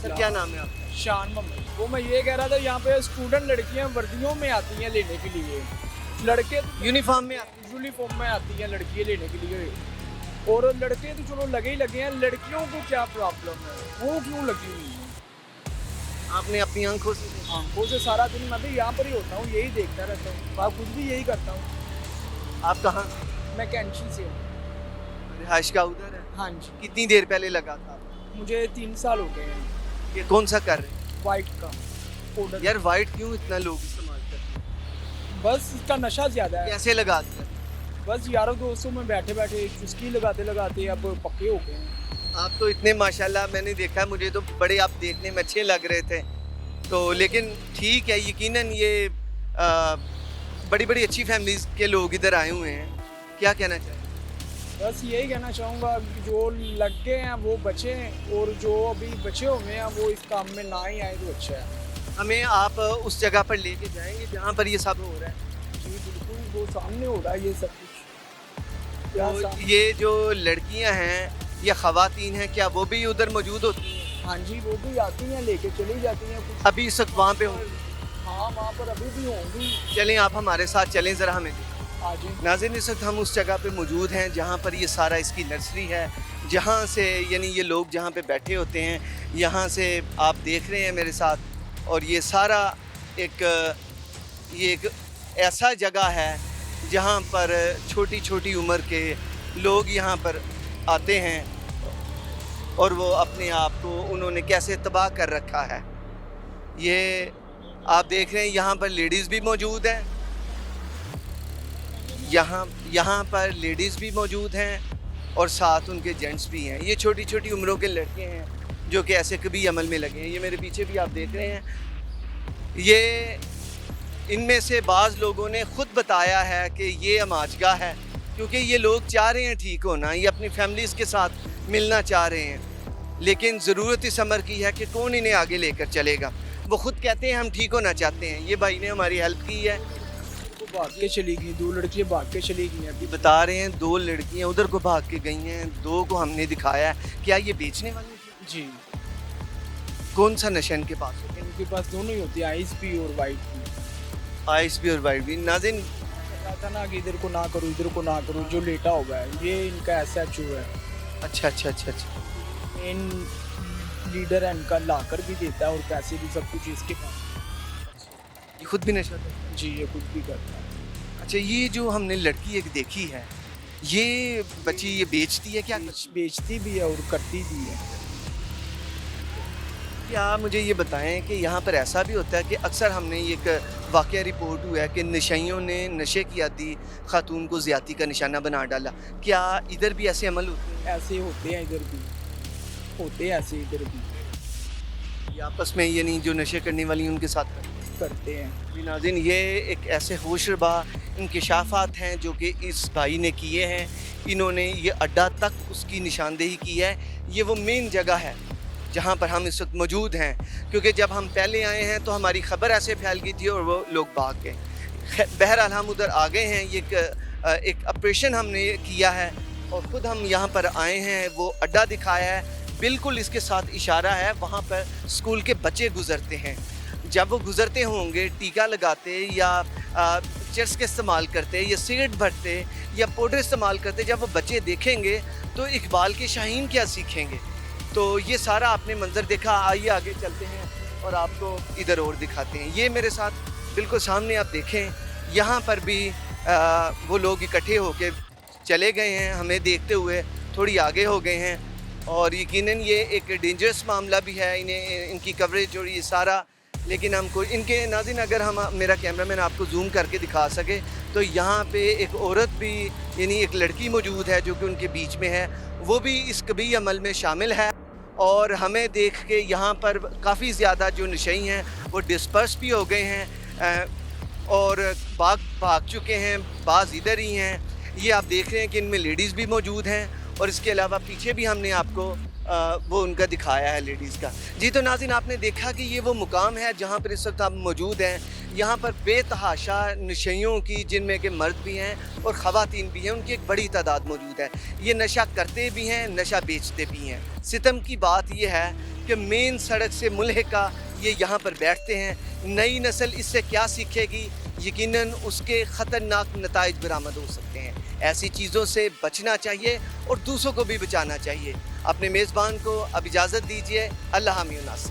Sir क्या नाम है आपका? शान मोहम्मद। वो मैं ये कह रहा था, यहाँ पे स्टूडेंट लड़कियाँ वर्दियों में आती हैं लेने के लिए, लड़के यूनिफॉर्म में आप यूनिफॉर्म में आती हैं लड़कियाँ लेने के लिए, और लड़के तो चलो लगे ही लगे हैं, लड़कियों को क्या प्रॉब्लम है, वो क्यों लगी हुई है? आपने अपनी आंखों से देखा? आंखों से सारा दिन मैं भी यहाँ पर ही होता हूँ, यही देखता रहता हूँ, मैं खुद भी यही करता हूँ। आप कहाँ? मैं कैंची से हूँ। रिहाइश का उधर है। हाँ जी, कितनी देर पहले लगा था? मुझे 3 साल हो गए हैं। ये कौन सा कर रहे हैं? वाइट का पाउडर। यार वाइट क्यों इतना लोग इस्तेमाल करते हैं? बस इसका नशा ज़्यादा है। कैसे लगाते हैं? बस यारों दोस्तों में बैठे बैठे चुस्की लगाते लगाते अब पक्के हो गए हैं। आप तो इतने माशाल्लाह मैंने देखा, मुझे तो बड़े आप देखने में अच्छे लग रहे थे, तो लेकिन ठीक है, यकीनन ये बड़ी बड़ी अच्छी फैमिलीज के लोग इधर आए हुए हैं, क्या कहना चाहिए? बस यही कहना चाहूँगा कि जो लग गए हैं वो बचे, और जो अभी बचे हुए हैं वो इस काम में ना ही आए तो अच्छा है। हमें आप उस जगह पर लेके जाएंगे जहाँ पर ये सब हो रहा है। जी बिल्कुल, वो सामने हो रहा है ये सब कुछ। क्या तो सामने? ये जो लड़कियाँ हैं या ख़वातीन हैं, क्या वो भी उधर मौजूद होती हैं? हाँ जी, वो भी आती हैं, लेके चली जाती हैं कुछ। अभी इस वक्त वहाँ पे होंगी? हाँ, वहाँ पर अभी भी होंगी। चलें आप हमारे साथ चलें, ज़रा हमें दिखाएं। आज नाज़रीन, इस वक्त हम उस जगह पे मौजूद हैं जहाँ पर ये सारा इसकी नर्सरी है, जहाँ से यानी ये लोग जहाँ पे बैठे होते हैं, यहाँ से आप देख रहे हैं मेरे साथ, और ये सारा एक ऐसा जगह है जहाँ पर छोटी छोटी उम्र के लोग यहाँ पर आते हैं, और वो अपने आप को उन्होंने कैसे तबाह कर रखा है। ये आप देख रहे हैं, यहाँ पर लेडीज़ भी मौजूद हैं, यहाँ पर लेडीज़ भी मौजूद हैं, और साथ उनके जेंट्स भी हैं। ये छोटी छोटी उम्रों के लड़के हैं जो कि ऐसे कभी अमल में लगे हैं। ये मेरे पीछे भी आप देख रहे हैं, ये इनमें से बाज़ लोगों ने ख़ुद बताया है कि ये अमाजगा है, क्योंकि ये लोग चाह रहे हैं ठीक होना, ये अपनी फैमिलीज़ के साथ मिलना चाह रहे हैं, लेकिन ज़रूरत इस अमर की है कि कौन इन्हें आगे लेकर चलेगा। वो ख़ुद कहते हैं हम ठीक होना चाहते हैं। ये भाई ने हमारी हेल्प की है। वो भाग के चली गई, 2 लड़कियाँ भाग के चली गई अभी। बता रहे हैं 2 लड़कियां उधर को भाग के गई हैं, 2 को हमने दिखाया है। क्या ये बेचने वाली थी? जी, कौन सा नशा इनके पास होता इनके पास दोनों ही होती है, आइस भी और वाइट भी। है? आइस भी और वाइट भी। नाज़रीन, कहा था ना कि इधर को ना करो, इधर को ना करो, जो लेटा हुआ है ये इनका SHO है, अच्छा। मेन लीडर है इनका, लाकर भी देता है और पैसे भी सब कुछ इसके पास। ये खुद भी नशा करता है? जी, ये कुछ भी करता है। अच्छा, ये जो हमने लड़की एक देखी है, ये बच्ची ये बेचती है क्या? बेचती भी है और करती भी है। क्या मुझे ये बताएं कि यहाँ पर ऐसा भी होता है कि अक्सर हमने एक वाक़या रिपोर्ट हुआ है कि नशइयों ने नशे की आदी खातून को ज़्यादती का निशाना बना डाला। क्या इधर भी ऐसे अमल होते हैं? ऐसे होते हैं इधर भी, होते हैं ऐसे इधर भी, ये आपस में यानी जो नशे करने वाली हैं उनके साथ करते हैं। जी नाज़रीन, ये एक ऐसे होशरबा इंकिशाफ़ात हैं जो कि इस भाई ने किए हैं। इन्होंने ये अड्डा तक उसकी निशानदेही की है। ये वो मेन जगह है जहाँ पर हम इस वक्त मौजूद हैं, क्योंकि जब हम पहले आए हैं तो हमारी ख़बर ऐसे फैल गई थी और वो लोग भाग गए। बहरहाल हम उधर आ गए हैं। ये एक ऑपरेशन हमने किया है और ख़ुद हम यहाँ पर आए हैं। वो अड्डा दिखाया है, बिल्कुल इसके साथ इशारा है, वहाँ पर स्कूल के बच्चे गुज़रते हैं। जब वो गुज़रते होंगे, टीका लगाते या चरस का इस्तेमाल करते या सिगरेट भरते या पाउडर इस्तेमाल करते, जब वो बच्चे देखेंगे तो इकबाल के शाहीन क्या सीखेंगे। तो ये सारा आपने मंजर देखा। आइए आगे चलते हैं और आपको इधर और दिखाते हैं। ये मेरे साथ बिल्कुल सामने आप देखें, यहाँ पर भी वो लोग इकट्ठे होके चले गए हैं, हमें देखते हुए थोड़ी आगे हो गए हैं, और यकीनन ये एक डेंजरस मामला भी है। इन्हें इनकी कवरेज और ये सारा, लेकिन हमको इनके नाज़रीन, अगर हम मेरा कैमरामैन आपको जूम करके दिखा सके तो यहाँ पे एक औरत भी यानी एक लड़की मौजूद है जो कि उनके बीच में है, वो भी इस कबीह अमल में शामिल है। और हमें देख के यहाँ पर काफ़ी ज़्यादा जो नशई हैं वो डिस्पर्स भी हो गए हैं और भाग चुके हैं, बाज़ इधर ही हैं। ये आप देख रहे हैं कि इनमें लेडीज़ भी मौजूद हैं, और इसके अलावा पीछे भी हमने आपको वो उनका दिखाया है लेडीज़ का। जी, तो नाज़रीन, आपने देखा कि ये वो मुकाम है जहाँ पर इस वक्त आप मौजूद हैं। यहाँ पर बेतहाशा नशइयों की, जिनमें के मर्द भी हैं और ख़वातीन भी हैं, उनकी एक बड़ी तादाद मौजूद है। ये नशा करते भी हैं, नशा बेचते भी हैं। सितम की बात यह है कि मेन सड़क से मुल्हिका ये यहाँ पर बैठते हैं। नई नस्ल इससे क्या सीखेगी, यकीनन उसके ख़तरनाक नताइज बरामद हो सकते हैं। ऐसी चीज़ों से बचना चाहिए और दूसरों को भी बचाना चाहिए। अपने मेज़बान को अब इजाज़त दीजिए। अल्लाह हामी नासिर।